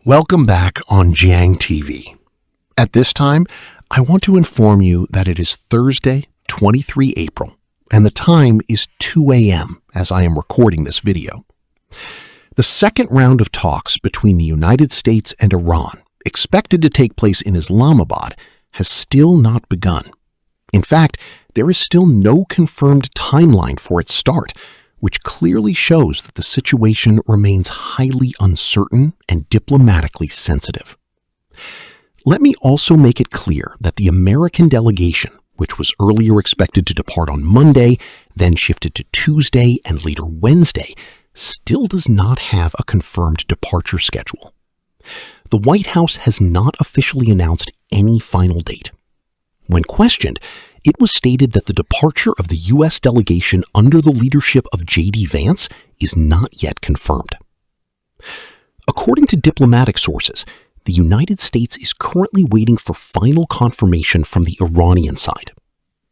Welcome back on Jiang TV. At this time, I want to inform you that it is Thursday, 23 April, and the time is 2 a.m. as I am recording this video. The second round of talks between the United States and Iran, expected to take place in Islamabad, has still not begun. In fact, there is still no confirmed timeline for its start, which clearly shows that the situation remains highly uncertain and diplomatically sensitive. Let me also make it clear that the American delegation, which was earlier expected to depart on Monday, then shifted to Tuesday and later Wednesday, still does not have a confirmed departure schedule. The White House has not officially announced any final date. When questioned, it was stated that the departure of the U.S. delegation under the leadership of J.D. Vance is not yet confirmed. According to diplomatic sources, the United States is currently waiting for final confirmation from the Iranian side.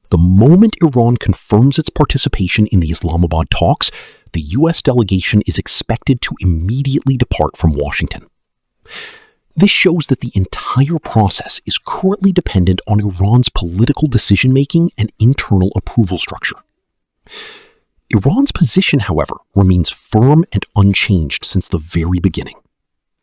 The moment Iran confirms its participation in the Islamabad talks, the U.S. delegation is expected to immediately depart from Washington. This shows that the entire process is currently dependent on Iran's political decision-making and internal approval structure. Iran's position, however, remains firm and unchanged since the very beginning.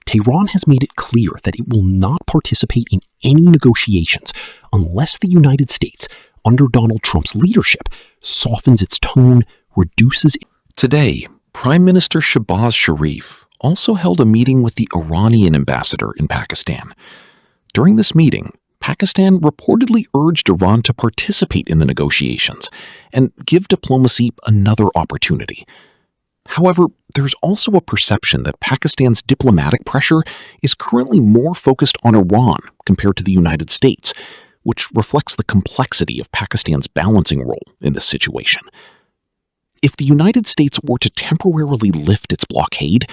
Tehran has made it clear that it will not participate in any negotiations unless the United States, under Donald Trump's leadership, softens its tone, reduces it. Today, Prime Minister Shehbaz Sharif also held a meeting with the Iranian ambassador in Pakistan. During this meeting, Pakistan reportedly urged Iran to participate in the negotiations and give diplomacy another opportunity. However, there's also a perception that Pakistan's diplomatic pressure is currently more focused on Iran compared to the United States, which reflects the complexity of Pakistan's balancing role in this situation. If the United States were to temporarily lift its blockade,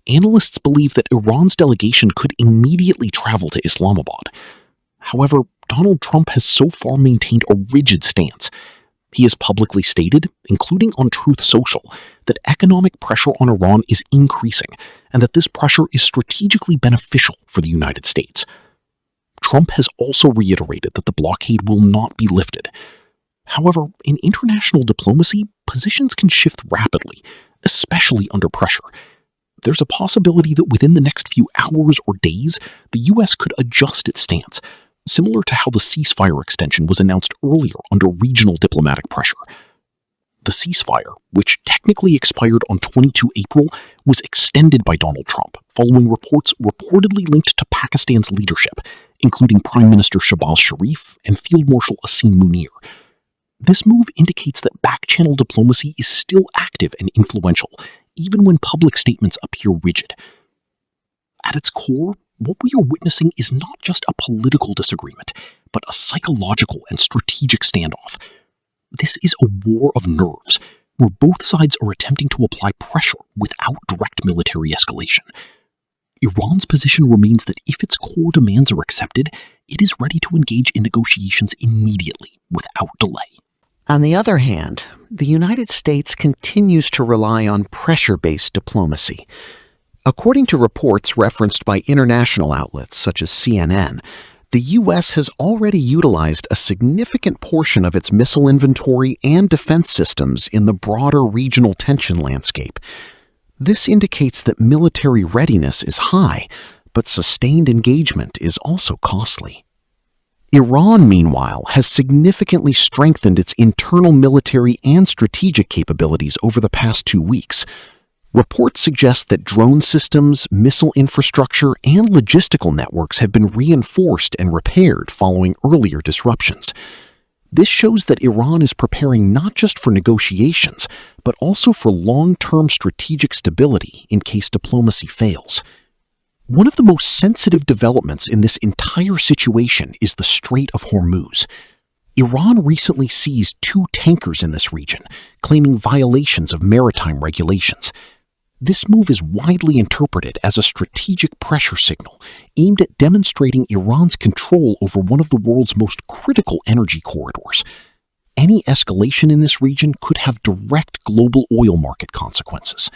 analysts believe that Iran's delegation could immediately travel to Islamabad. However, Donald Trump has so far maintained a rigid stance. He has publicly stated, including on Truth Social, that economic pressure on Iran is increasing and that this pressure is strategically beneficial for the United States. Trump has also reiterated that the blockade will not be lifted. However, in international diplomacy, positions can shift rapidly, especially under pressure. There's a possibility that within the next few hours or days, the U.S. could adjust its stance, similar to how the ceasefire extension was announced earlier under regional diplomatic pressure. The ceasefire, which technically expired on 22 April, was extended by Donald Trump following reports reportedly linked to Pakistan's leadership, including Prime Minister Shehbaz Sharif and Field Marshal Asim Munir. This move indicates that back-channel diplomacy is still active and influential, even when public statements appear rigid. At its core, what we are witnessing is not just a political disagreement, but a psychological and strategic standoff. This is a war of nerves, where both sides are attempting to apply pressure without direct military escalation. Iran's position remains that if its core demands are accepted, it is ready to engage in negotiations immediately, without delay. On the other hand, the United States continues to rely on pressure-based diplomacy. According to reports referenced by international outlets such as CNN, the U.S. has already utilized a significant portion of its missile inventory and defense systems in the broader regional tension landscape. This indicates that military readiness is high, but sustained engagement is also costly. Iran, meanwhile, has significantly strengthened its internal military and strategic capabilities over the past 2 weeks. Reports suggest that drone systems, missile infrastructure, and logistical networks have been reinforced and repaired following earlier disruptions. This shows that Iran is preparing not just for negotiations, but also for long-term strategic stability in case diplomacy fails. One of the most sensitive developments in this entire situation is the Strait of Hormuz. Iran recently seized 2 tankers in this region, claiming violations of maritime regulations. This move is widely interpreted as a strategic pressure signal aimed at demonstrating Iran's control over one of the world's most critical energy corridors. Any escalation in this region could have direct global oil market consequences.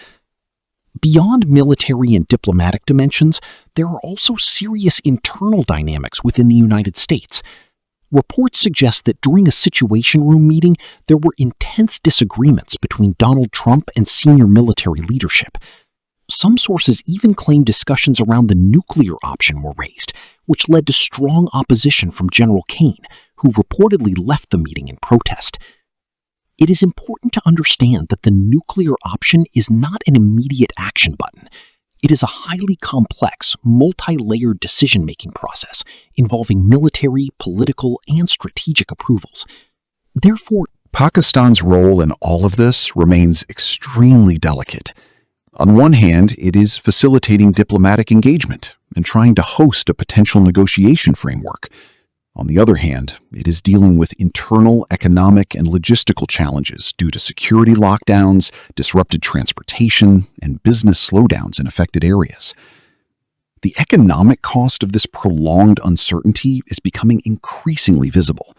Beyond military and diplomatic dimensions, there are also serious internal dynamics within the United States. Reports suggest that during a Situation Room meeting, there were intense disagreements between Donald Trump and senior military leadership. Some sources even claim discussions around the nuclear option were raised, which led to strong opposition from General Kane, who reportedly left the meeting in protest. It is important to understand that the nuclear option is not an immediate action button. It is a highly complex, multi-layered decision-making process involving military, political, and strategic approvals. Therefore, Pakistan's role in all of this remains extremely delicate. On one hand, it is facilitating diplomatic engagement and trying to host a potential negotiation framework. On the other hand, it is dealing with internal economic and logistical challenges due to security lockdowns, disrupted transportation, and business slowdowns in affected areas. The economic cost of this prolonged uncertainty is becoming increasingly visible.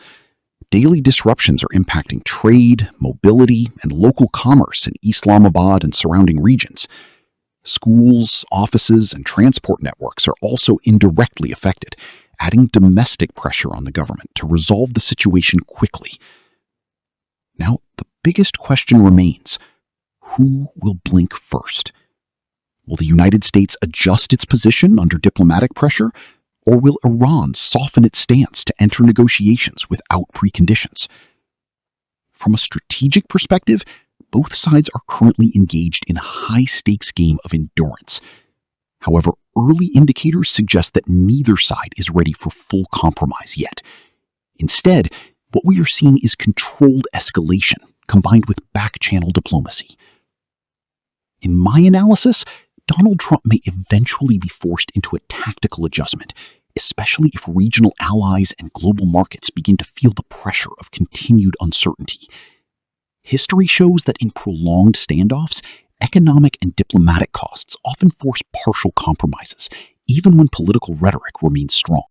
Daily disruptions are impacting trade, mobility, and local commerce in Islamabad and surrounding regions. Schools, offices, and transport networks are also indirectly affected, adding domestic pressure on the government to resolve the situation quickly. Now, the biggest question remains: who will blink first? Will the United States adjust its position under diplomatic pressure, or will Iran soften its stance to enter negotiations without preconditions? From a strategic perspective, both sides are currently engaged in a high-stakes game of endurance. However, early indicators suggest that neither side is ready for full compromise yet. Instead, what we are seeing is controlled escalation combined with back-channel diplomacy. In my analysis, Donald Trump may eventually be forced into a tactical adjustment, especially if regional allies and global markets begin to feel the pressure of continued uncertainty. History shows that in prolonged standoffs, economic and diplomatic costs often force partial compromises, even when political rhetoric remains strong.